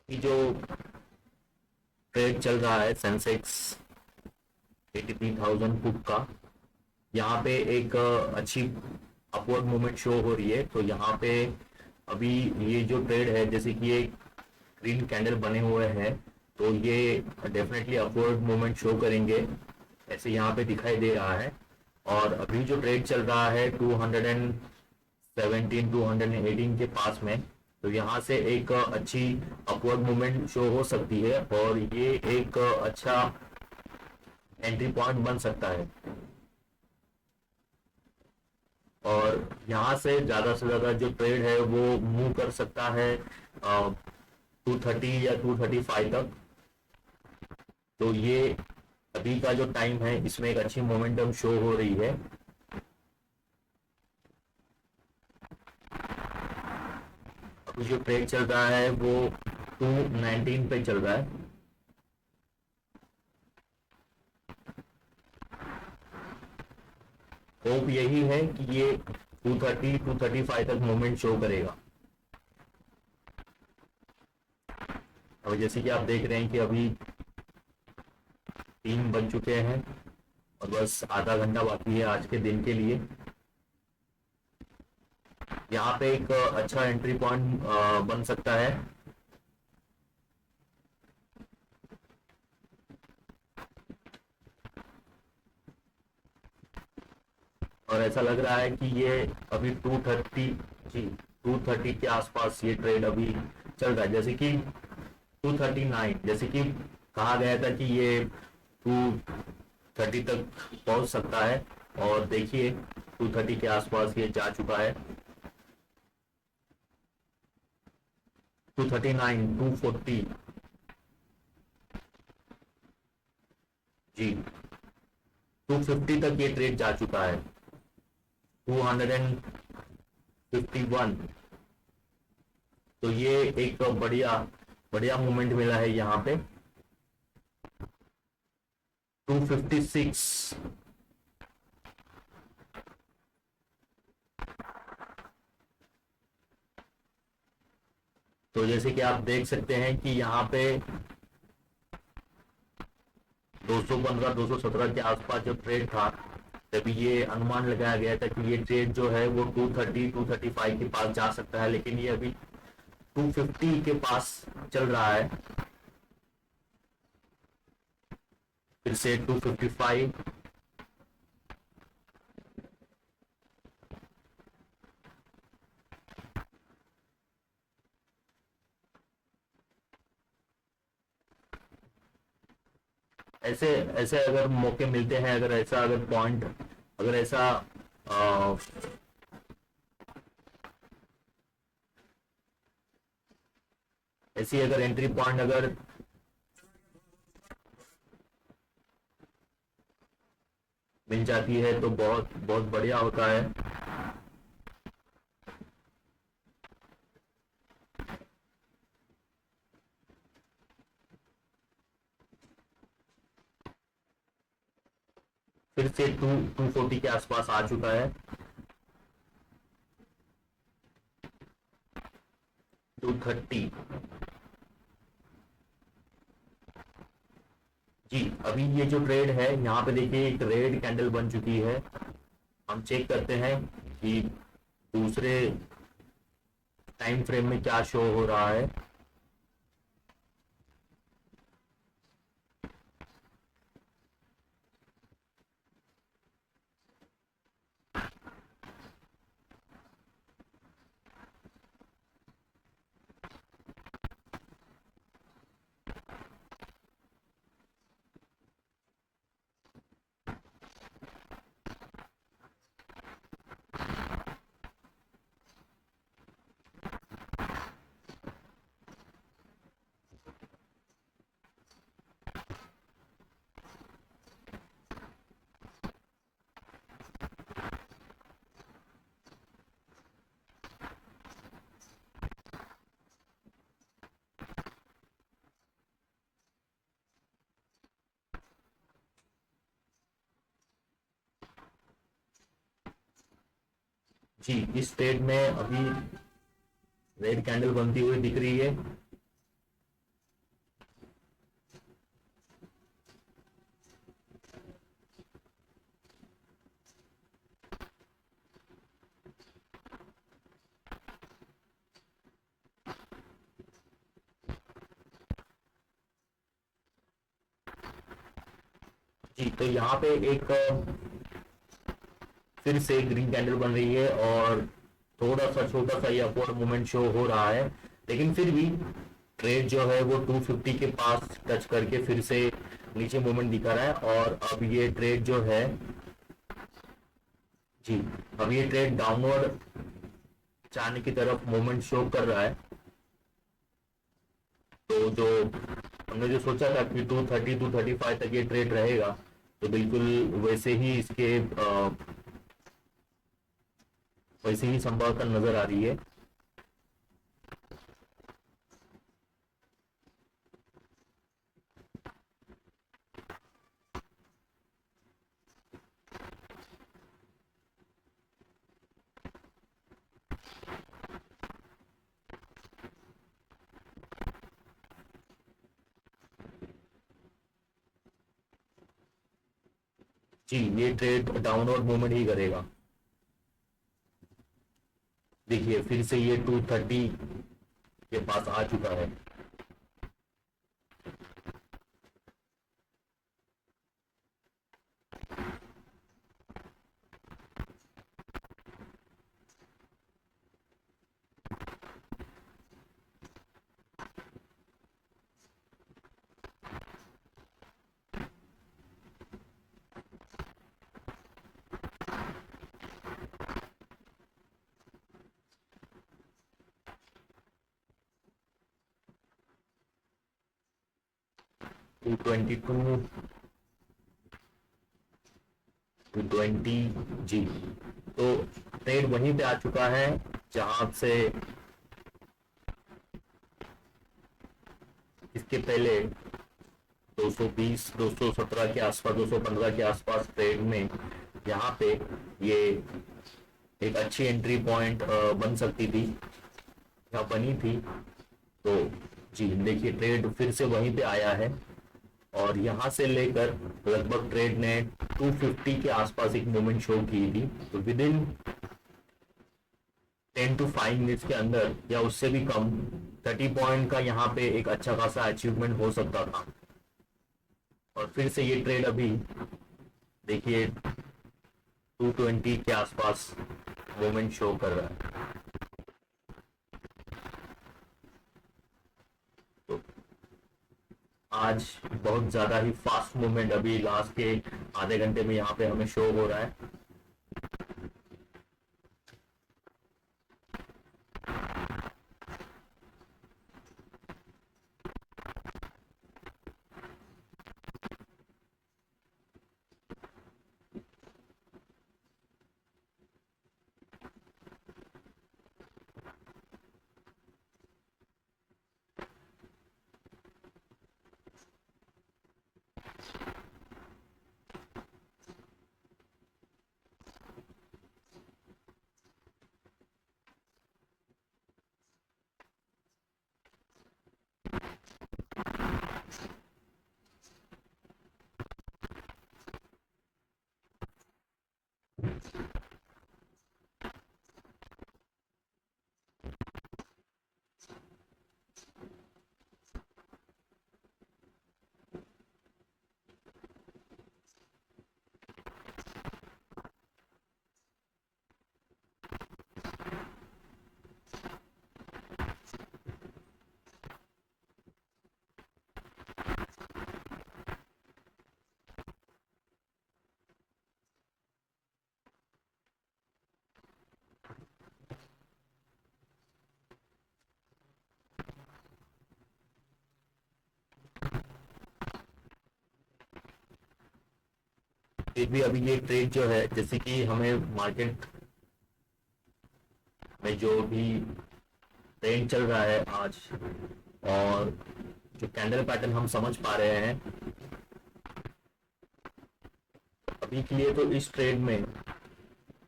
कि जो ट्रेड चल रहा है सेंसेक्स 83,000 पुट का, यहाँ पे एक अच्छी अपवर्ड मूवमेंट शो हो रही है। तो यहाँ पे अभी ये जो ट्रेड है, जैसे कि ये ग्रीन कैंडल बने हुए हैं, तो ये डेफिनेटली अपवर्ड मूवमेंट शो करेंगे, ऐसे यहाँ पे दिखाई दे रहा है। और अभी जो ट्रेड चल रहा है 217 218 के पास में, तो यहाँ से एक अच्छी अपवर्ड मूवमेंट शो हो सकती है और ये एक अच्छा एंट्री पॉइंट बन सकता है। और यहाँ से ज्यादा जो ट्रेड है वो मूव कर सकता है 230 या 235 तक। तो ये अभी का जो टाइम है, इसमें एक अच्छी मोमेंटम शो हो रही है। अभी जो ट्रेड चल रहा है वो 219 पे चल रहा है। होप यही है कि ये 230 235 तक मूवमेंट शो करेगा। और जैसे कि आप देख रहे हैं कि अभी 3 बज चुके हैं और बस आधा घंटा बाकी है आज के दिन के लिए। यहाँ पे एक अच्छा एंट्री पॉइंट बन सकता है। और ऐसा लग रहा है कि ये अभी 230, जी 230 के आसपास ये ट्रेड अभी चल रहा है। जैसे कि 239, जैसे कि कहा गया था कि ये 230 तक पहुंच सकता है, और देखिए 230 के आसपास ये जा चुका है। 239, 240, जी 250 तक ये ट्रेड जा चुका है। 251, तो ये एक बढ़िया बढ़िया मूवमेंट मिला है यहाँ पे। 256, तो जैसे कि आप देख सकते हैं कि यहाँ पे 215 217 के आसपास जो ट्रेड था, तभी ये अनुमान लगाया गया था कि ये ट्रेड जो है वो 230 235 के पास जा सकता है, लेकिन ये अभी 250 के पास चल रहा है। फिर से 255, ऐसे ऐसे अगर मौके मिलते हैं, अगर ऐसा अगर पॉइंट, अगर ऐसा आ, ऐसी अगर एंट्री पॉइंट अगर मिल जाती है तो बहुत बहुत बढ़िया होता है। फिर से 240 के आसपास आ चुका है। 230, जी अभी ये जो ट्रेड है यहाँ पे देखिए एक रेड कैंडल बन चुकी है। हम चेक करते हैं कि दूसरे टाइम फ्रेम में क्या शो हो रहा है। जी इस ट्रेड में अभी रेड कैंडल बनती हुई दिख रही है। जी, तो यहाँ पे एक फिर से ग्रीन कैंडल बन रही है और थोड़ा सा छोटा सा ये अपवर्ड मूवमेंट शो हो रहा है, लेकिन फिर भी ट्रेड जो है वो 250 के पास टच करके फिर से नीचे मूवमेंट दिखा रहा है। और अब ये ट्रेड जो है, जी, अब ये ट्रेड डाउनवर्ड जाने की तरफ मूवमेंट शो कर रहा है। तो जो हमने जो सोचा था कि 230 235 तक ये ट्रेड रहेगा, तो बिल्कुल वैसे ही इसके वैसे ही संभवतः नजर आ रही है। जी, ये ट्रेड डाउनवर्ड मूवमेंट ही करेगा। देखिए फिर से ये 230 के पास आ चुका है। 222 220, जी, तो ट्रेड वहीं पे आ चुका है जहां से इसके पहले 220 217 के आसपास, 215 के आसपास ट्रेड में यहाँ पे ये एक अच्छी एंट्री पॉइंट बन सकती थी या बनी थी। तो जी देखिए ट्रेड फिर से वहीं पे आया है और यहाँ से लेकर लगभग ट्रेड ने 250 के आसपास एक मूवमेंट शो की थी। तो विद इन 10 to 5 मिनट्स के अंदर या उससे भी कम 30 पॉइंट का यहाँ पे एक अच्छा खासा अचीवमेंट हो सकता था। और फिर से ये ट्रेड अभी देखिए 220 के आसपास मूवमेंट शो कर रहा है। तो आज बहुत ज्यादा ही फास्ट मूवमेंट अभी लास्ट के आधे घंटे में यहाँ पे हमें शो हो रहा है। फिर भी अभी ये ट्रेड जो है, जैसे कि हमें मार्केट में जो भी ट्रेंड चल रहा है आज और जो कैंडल पैटर्न हम समझ पा रहे हैं अभी के लिए, तो इस ट्रेड में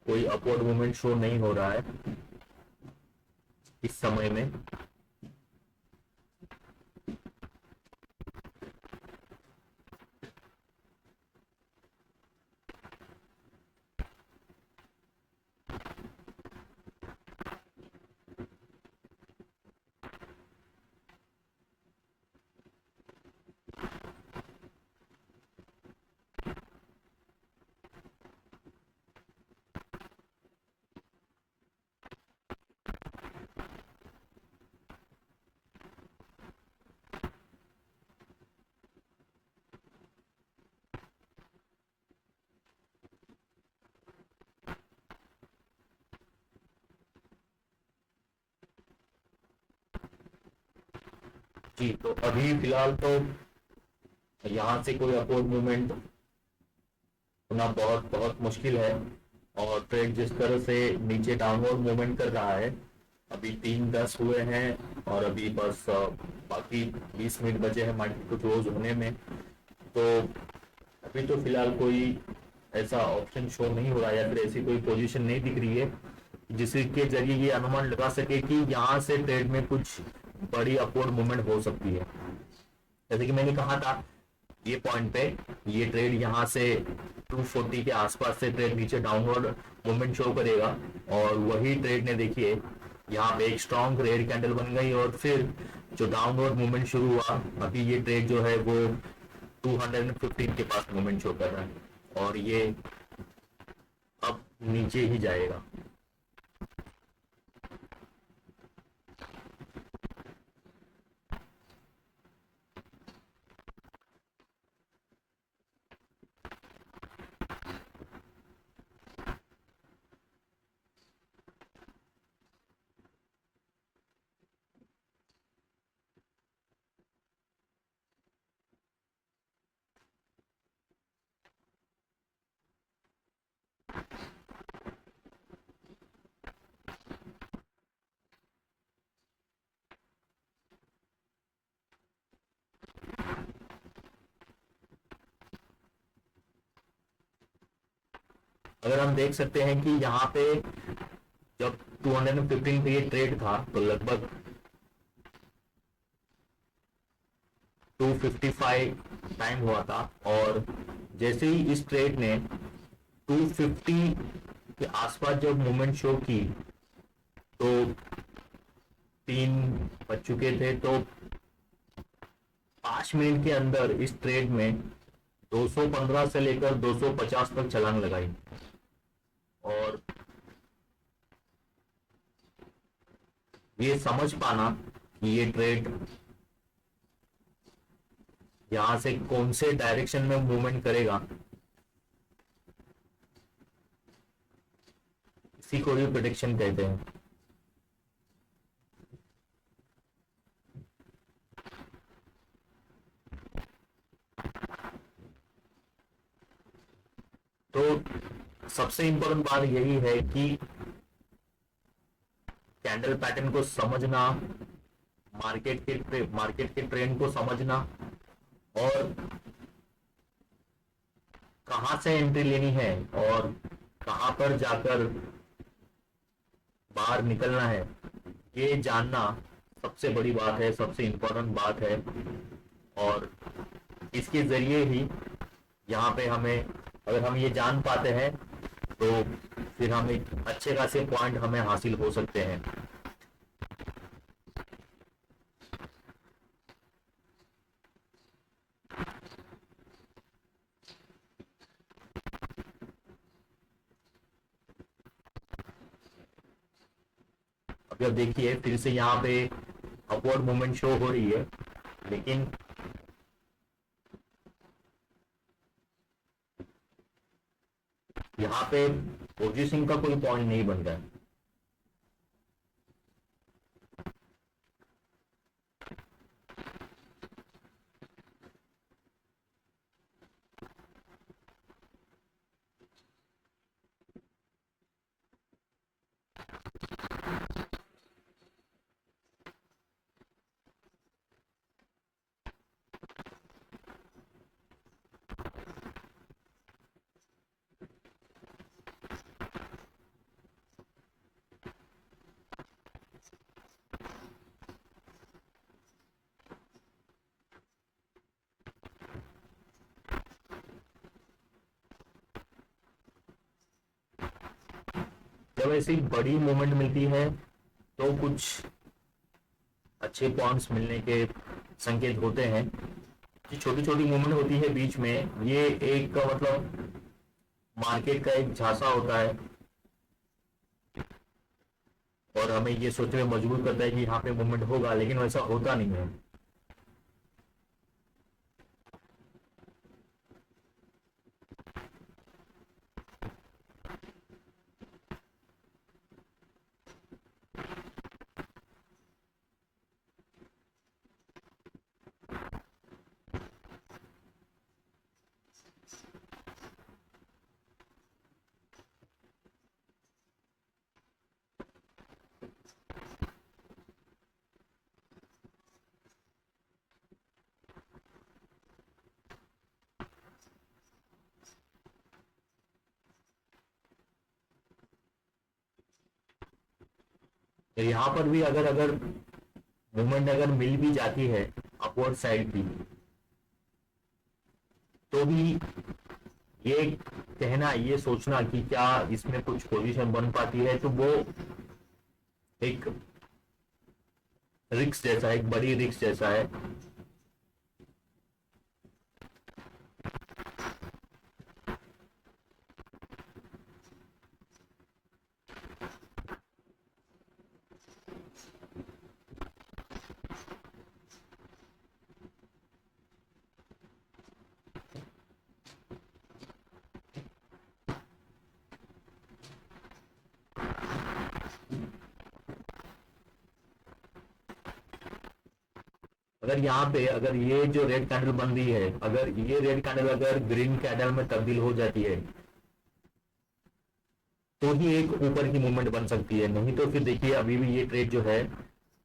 कोई अपवर्ड मूवमेंट शो नहीं हो रहा है इस समय में। जी, तो अभी फिलहाल तो यहाँ से कोई अपवर्ड मूवमेंट होना बहुत बहुत मुश्किल है। और ट्रेड जिस तरह से नीचे डाउनवर्ड मूवमेंट कर रहा है, अभी 3:10 हुए हैं और अभी बस बाकी 20 मिनट बचे हैं मार्केट को क्लोज होने में। तो अभी तो फिलहाल कोई ऐसा ऑप्शन शो नहीं हो रहा है या फिर ऐसी कोई पोजीशन नहीं दिख रही है जिसके जरिए ये अनुमान लगा सके कि यहाँ से ट्रेड में कुछ बड़ी अपवर्ड मूवमेंट हो सकती है। जैसे कि मैंने कहा था ये पॉइंट पे, ये ट्रेड यहाँ से 240 के आसपास से ट्रेड नीचे डाउनवर्ड मूवमेंट शो करेगा। और वही ट्रेड ने देखिए यहाँ पे एक स्ट्रॉन्ग रेड कैंडल बन गई और फिर जो डाउनवर्ड मूवमेंट शुरू हुआ, अभी ये ट्रेड जो है वो 215 के पास मूवमेंट शो कर रहा है और ये अब नीचे ही जाएगा। अगर हम देख सकते हैं कि यहाँ पे जब 215 पे ये ट्रेड था तो लगभग 255 टाइम हुआ था। और जैसे ही इस ट्रेड ने 250 के आसपास जब मूवमेंट शो की तो 3 बज चुके थे, तो 5 मिनट के अंदर इस ट्रेड में 215 से लेकर 250 तक छलांग लगाई। और ये समझ पाना कि ये ट्रेड यहां से कौन से डायरेक्शन में मूवमेंट करेगा, इसी को भी प्रिडिक्शन कहते हैं। तो सबसे इंपॉर्टेंट बात यही है कि कैंडल पैटर्न को समझना, मार्केट के ट्रेंड को समझना और कहां से एंट्री लेनी है और कहां पर जाकर बाहर निकलना है, ये जानना सबसे बड़ी बात है, सबसे इंपॉर्टेंट बात है। और इसके जरिए ही यहाँ पे हमें, अगर हम ये जान पाते हैं तो फिर हम एक अच्छे खासे पॉइंट हमें हासिल हो सकते हैं। अभी अब देखिए फिर से यहाँ पे अपवर्ड मूवमेंट शो हो रही है, लेकिन यहाँ पे पोजीशन का कोई पॉइंट नहीं बन रहा है। जब ऐसी बड़ी मूवमेंट मिलती है तो कुछ अच्छे पॉइंट्स मिलने के संकेत होते हैं। जो छोटी छोटी मूवमेंट होती है बीच में, ये एक का मतलब मार्केट का एक झांसा होता है और हमें ये सोचने में मजबूर करता है कि यहाँ पे मूवमेंट होगा, लेकिन वैसा होता नहीं है। तो यहाँ पर भी अगर अगर मूवमेंट अगर मिल भी जाती है अपवर्ड साइड की, तो भी ये कहना, ये सोचना कि क्या इसमें कुछ पोजीशन बन पाती है, तो वो एक रिक्स जैसा है, एक बड़ी रिक्स जैसा है। अगर यहाँ पे अगर ये जो रेड कैंडल बन रही है, अगर ये रेड कैंडल अगर ग्रीन कैंडल में तब्दील हो जाती है, तो ही एक ऊपर की मूवमेंट बन सकती है। नहीं तो फिर देखिए अभी भी ये ट्रेड जो है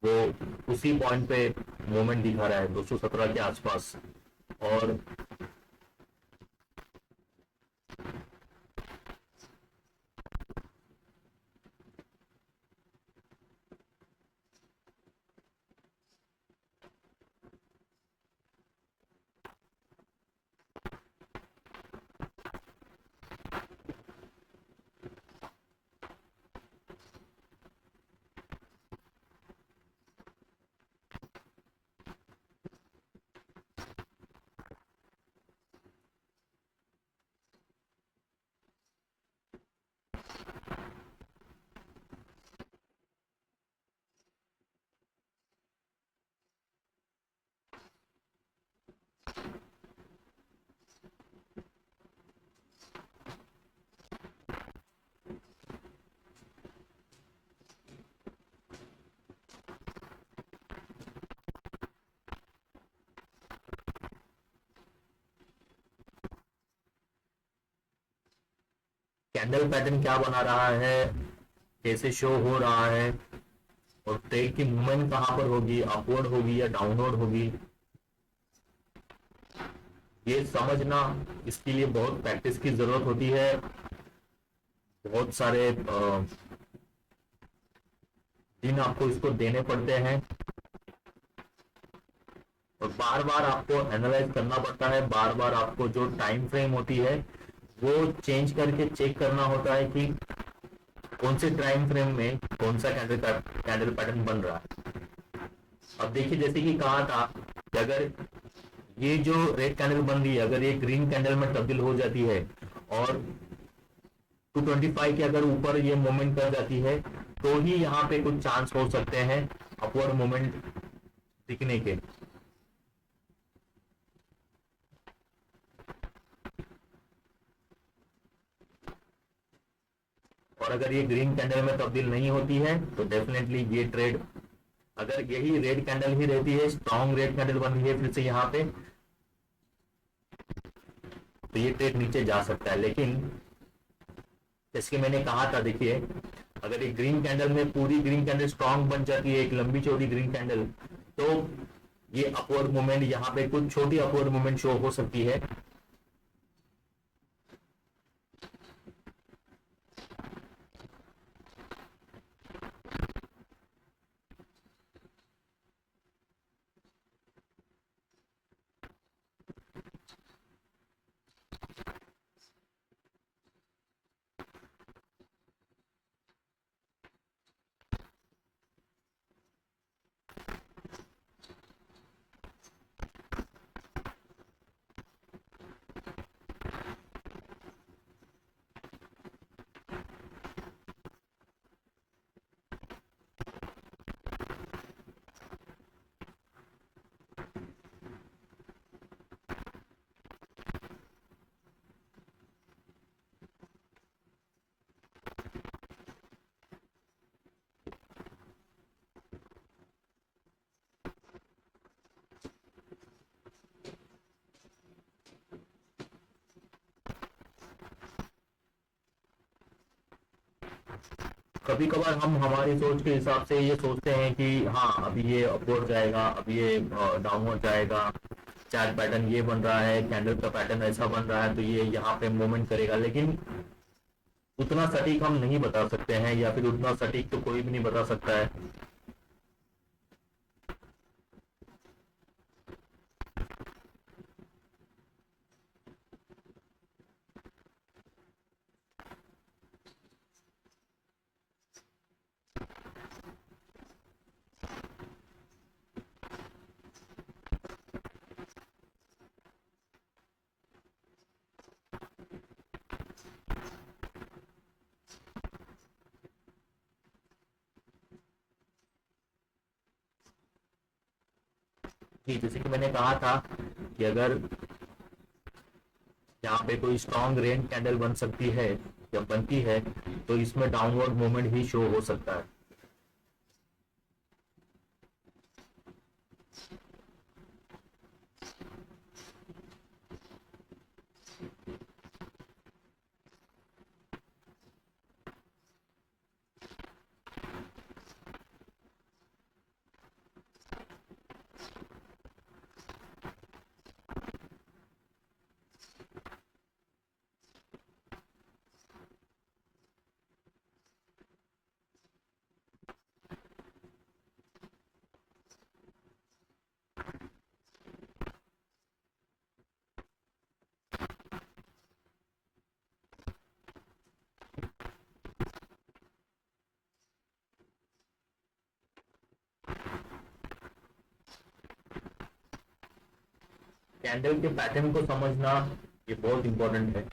वो उसी पॉइंट पे मूवमेंट दिखा रहा है 217 के आसपास। और कैंडल पैटर्न क्या बना रहा है, कैसे शो हो रहा है, और ट्रेड की मूवमेंट कहाँ पर होगी, अपवर्ड होगी या डाउनवर्ड होगी, ये समझना, इसके लिए बहुत प्रैक्टिस की जरूरत होती है। बहुत सारे दिन आपको इसको देने पड़ते हैं, और बार बार आपको एनालाइज करना पड़ता है। बार बार आपको जो टाइम फ्रेम होती है वो चेंज करके चेक करना होता है कि कौन से टाइम फ्रेम में कौन सा कैंडल पैटर्न बन रहा है। अब देखिए जैसे कि कहा था कि अगर ये जो रेड कैंडल बन रही है, अगर ये ग्रीन कैंडल में तब्दील हो जाती है और 225 के अगर ऊपर ये मूवमेंट कर जाती है, तो ही यहाँ पे कुछ चांस हो सकते हैं अपवर्ड मूवमेंट दिखने के। और अगर ये ग्रीन कैंडल में तब्दील नहीं होती है तो डेफिनेटली ये ट्रेड, अगर यही रेड कैंडल ही रहती है, स्ट्रॉन्ग रेड कैंडल बन रही है फिर से यहाँ पे, तो ये ट्रेड नीचे जा सकता है। लेकिन जैसे कि मैंने कहा था, देखिए अगर एक ग्रीन कैंडल में पूरी ग्रीन कैंडल स्ट्रॉन्ग बन जाती है, एक लंबी चौड़ी ग्रीन कैंडल, तो ये अपवर्ड मूवमेंट, यहाँ पे कुछ छोटी अपवर्ड मूवमेंट शो हो सकती है। कभी कभार हम हमारी सोच के हिसाब से ये सोचते हैं कि हाँ अभी ये अपवर्ड जाएगा, अभी ये डाउनवर्ड जाएगा, चार्ट पैटर्न ये बन रहा है, कैंडल का पैटर्न ऐसा बन रहा है, तो ये यहाँ पे मूवमेंट करेगा। लेकिन उतना सटीक हम नहीं बता सकते हैं, या फिर उतना सटीक तो कोई भी नहीं बता सकता है। जी, जैसे कि मैंने कहा था कि अगर यहाँ पे कोई स्ट्रॉन्ग रेन कैंडल बन सकती है या बनती है, तो इसमें डाउनवर्ड मूवमेंट ही शो हो सकता है। कैंडल के पैटर्न को समझना ये बहुत इंपॉर्टेंट है।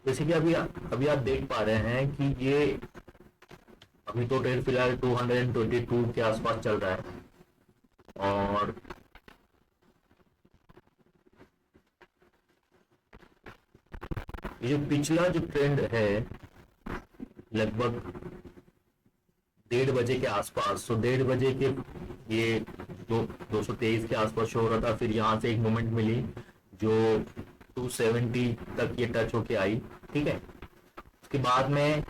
जैसे कि अभी अभी आप देख पा रहे हैं कि ये अभी तो ट्रेड फिलहाल 222 के आसपास चल रहा है, और ये जो पिछला जो ट्रेंड है लगभग 1:30 बजे के आसपास, तो 1:30 बजे के ये दो 223 के आसपास शो हो रहा था। फिर यहाँ से एक मोमेंट मिली जो 270 तक ये टच होके आई, ठीक है। उसके बाद में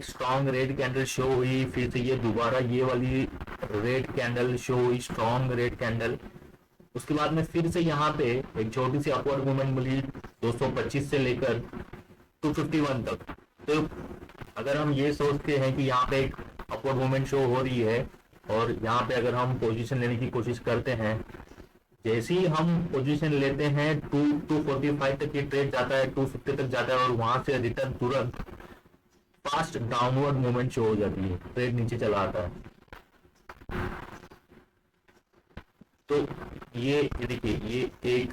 स्ट्रॉन्ग रेड कैंडल शो हुई, फिर से ये दोबारा ये वाली रेड कैंडल शो हुई, स्ट्रॉन्ग रेड कैंडल। उसके बाद में फिर से यहाँ पे एक छोटी सी अपवर्ड मूवमेंट मिली 225 से लेकर 251 तक। तो अगर हम ये सोचते हैं कि यहाँ पे एक अपवर्ड मूवमेंट शो हो रही है, और यहाँ पे अगर हम पोजीशन लेने की कोशिश करते हैं, जैसे ही हम पोजीशन लेते हैं 245 तक ये ट्रेड जाता है, 250 तक जाता है, और वहां से रिटर्न तुरंत फास्ट डाउनवर्ड मूवमेंट शो हो जाती है, ट्रेड नीचे चला आता है। तो ये देखिए, ये एक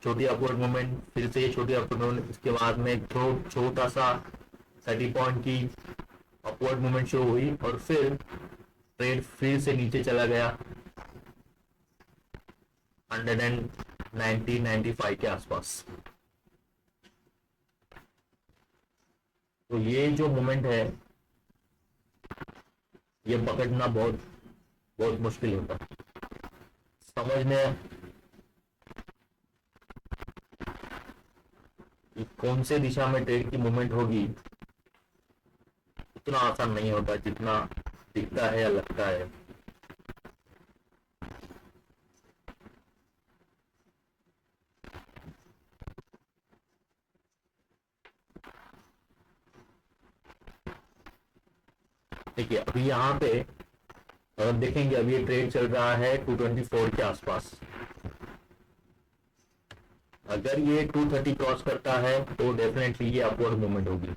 छोटी अपवर्ड मूवमेंट, फिर से ये छोटी अपवर्ड मूवमेंट, इसके बाद में एक छोटा सा 30 पॉइंट की अपवर्ड मूवमेंट शो हुई, और फिर ट्रेड फिर से नीचे चला गया 195 के आसपास। तो ये जो मोमेंट है ये पकड़ना बहुत बहुत मुश्किल होता है समझने कि कौन से दिशा में ट्रेड की मूवमेंट होगी। उतना आसान नहीं होता जितना दिखता है या लगता है। देखिए अभी यहाँ पे अगर देखेंगे अभी ये ट्रेड चल रहा है 224 के आसपास। अगर ये 230 क्रॉस करता है तो डेफिनेटली ये अपवर्ड मूवमेंट होगी।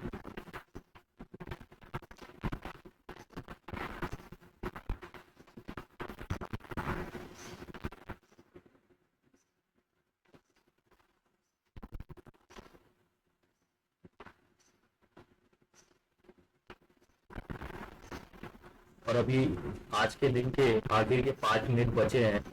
और अभी आज के दिन के आगे के 5 मिनट बचे हैं।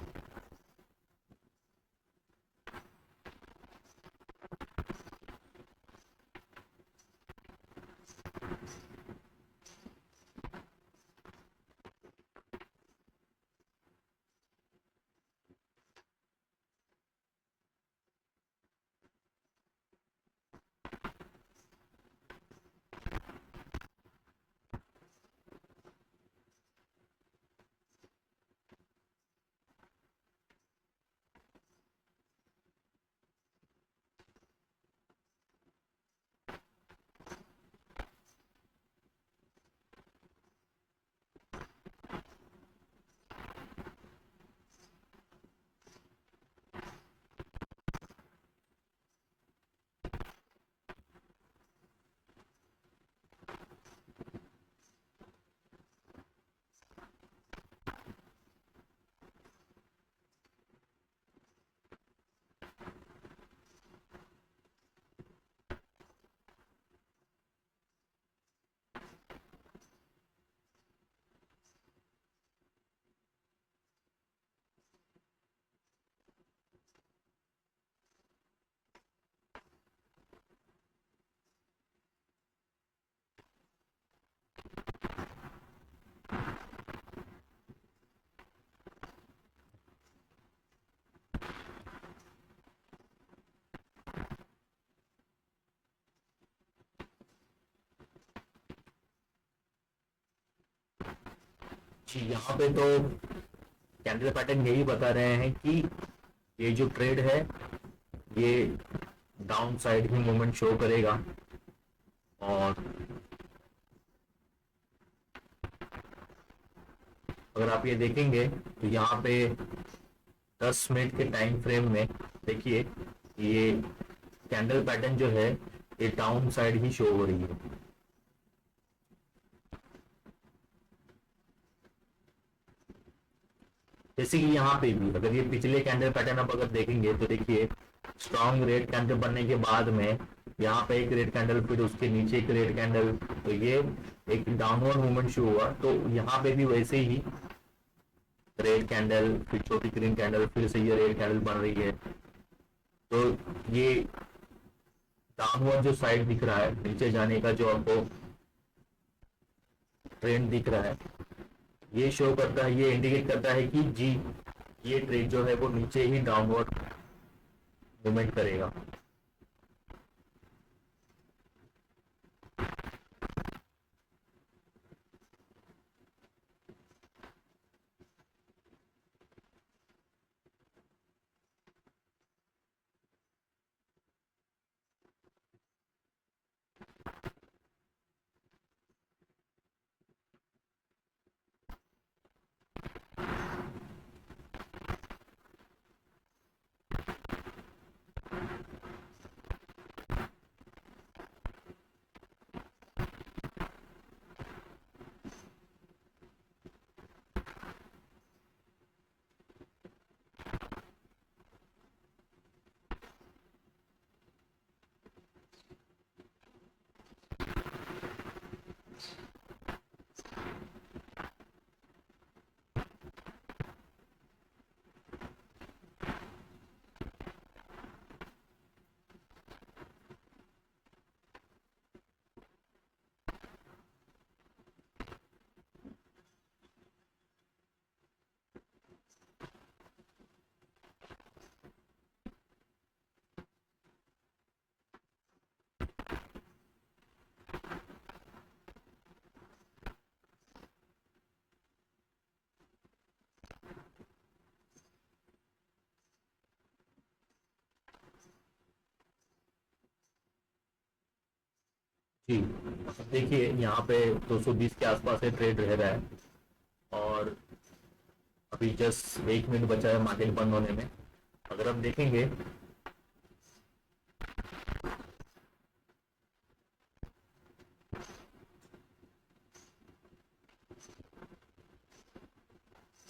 जी यहाँ पे तो कैंडल पैटर्न यही बता रहे हैं कि ये जो ट्रेड है ये डाउन साइड ही मूवमेंट शो करेगा। और अगर आप ये देखेंगे तो यहाँ पे 10 मिनट के टाइम फ्रेम में देखिए ये कैंडल पैटर्न जो है ये डाउन साइड ही शो हो रही है। जैसे कि यहाँ पे भी अगर ये पिछले कैंडल पैटर्न आप अगर देखेंगे तो देखिए स्ट्रॉन्ग रेड कैंडल बनने के बाद में यहाँ पे एक रेड कैंडल फिर उसके नीचे एक रेड कैंडल तो ये एक डाउनवर्ड मूवमेंट शुरू हुआ। तो यहाँ पे भी वैसे ही रेड कैंडल फिर छोटी ग्रीन कैंडल फिर से ये रेड कैंडल बन रही है। तो ये डाउनवर्ड जो साइड दिख रहा है नीचे जाने का जो आपको ट्रेंड दिख रहा है ये शो करता है ये इंडिकेट करता है कि जी ये ट्रेड जो है वो नीचे ही डाउनवर्ड मूवमेंट करेगा। जी, देखिए यहाँ पे 220 के आसपास है ट्रेड रह रहा है, और अभी जस्ट 1 मिनट बचा है मार्केट बंद होने में। अगर हम देखेंगे,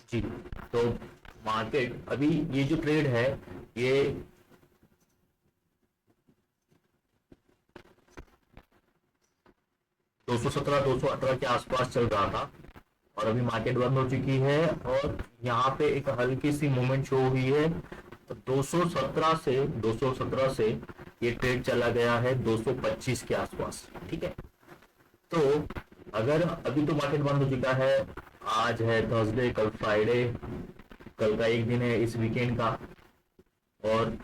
जी, तो मार्केट अभी ये जो ट्रेड है ये 217 218 के आसपास चल रहा था, और अभी मार्केट बंद हो चुकी है, और यहाँ पे एक हल्की सी मूवमेंट शो हुई है। तो 217 से ये ट्रेड चला गया है 225 के आसपास, ठीक है। तो अगर अभी तो मार्केट बंद हो चुका है, आज है थर्सडे, कल फ्राइडे, कल का एक दिन है इस वीकेंड का। और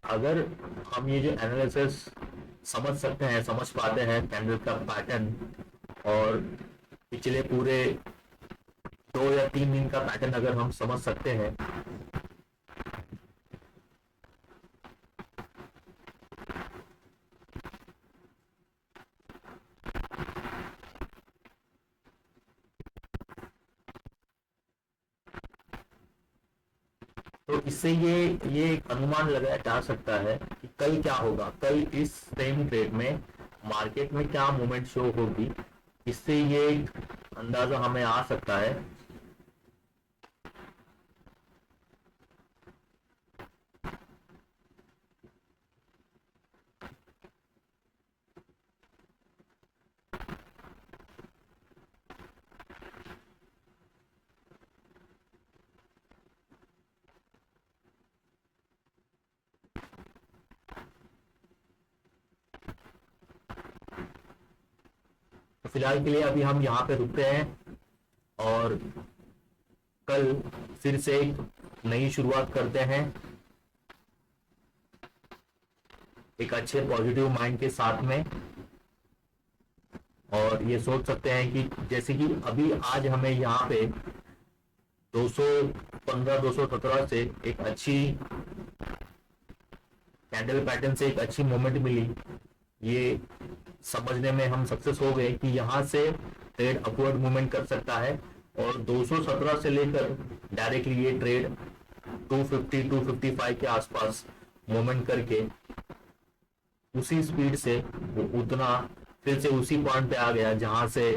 अगर हम ये जो एनालिसिस समझ सकते हैं, समझ पाते हैं कैंडल का पैटर्न, और पिछले पूरे 2 या 3 दिन का पैटर्न अगर हम समझ सकते हैं, तो इससे ये एक अनुमान लगाया जा सकता है कि कल क्या होगा, कल इस सेम ट्रेड में मार्केट में क्या मूवमेंट शो होगी। इससे ये एक अंदाजा हमें आ सकता है। तो फिलहाल के लिए अभी हम यहाँ पे रुकते हैं, और कल फिर से एक नई शुरुआत करते हैं, एक अच्छे पॉजिटिव माइंड के साथ में। और ये सोच सकते हैं कि जैसे कि अभी आज हमें यहाँ पे 215 217 से एक अच्छी कैंडल पैटर्न से एक अच्छी मूवमेंट मिली, ये समझने में हम सक्सेस हो गए कि यहाँ से ट्रेड अपवर्ड मूवमेंट कर सकता है। और 217 से लेकर डायरेक्टली ये ट्रेड 250 255 के आसपास मूवमेंट करके उसी स्पीड से वो उतना फिर से उसी पॉइंट पे आ गया जहां से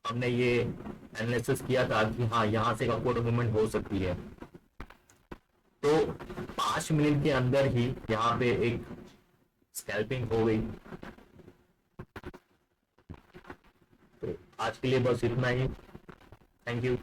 हमने ये एनालिसिस किया था कि हाँ यहाँ से अपवर्ड मूवमेंट हो सकती है। तो 5 मिनट के अंदर ही यहाँ पे एक स्कैल्पिंग हो गई। तो आज के लिए बस इतना ही। Thank you.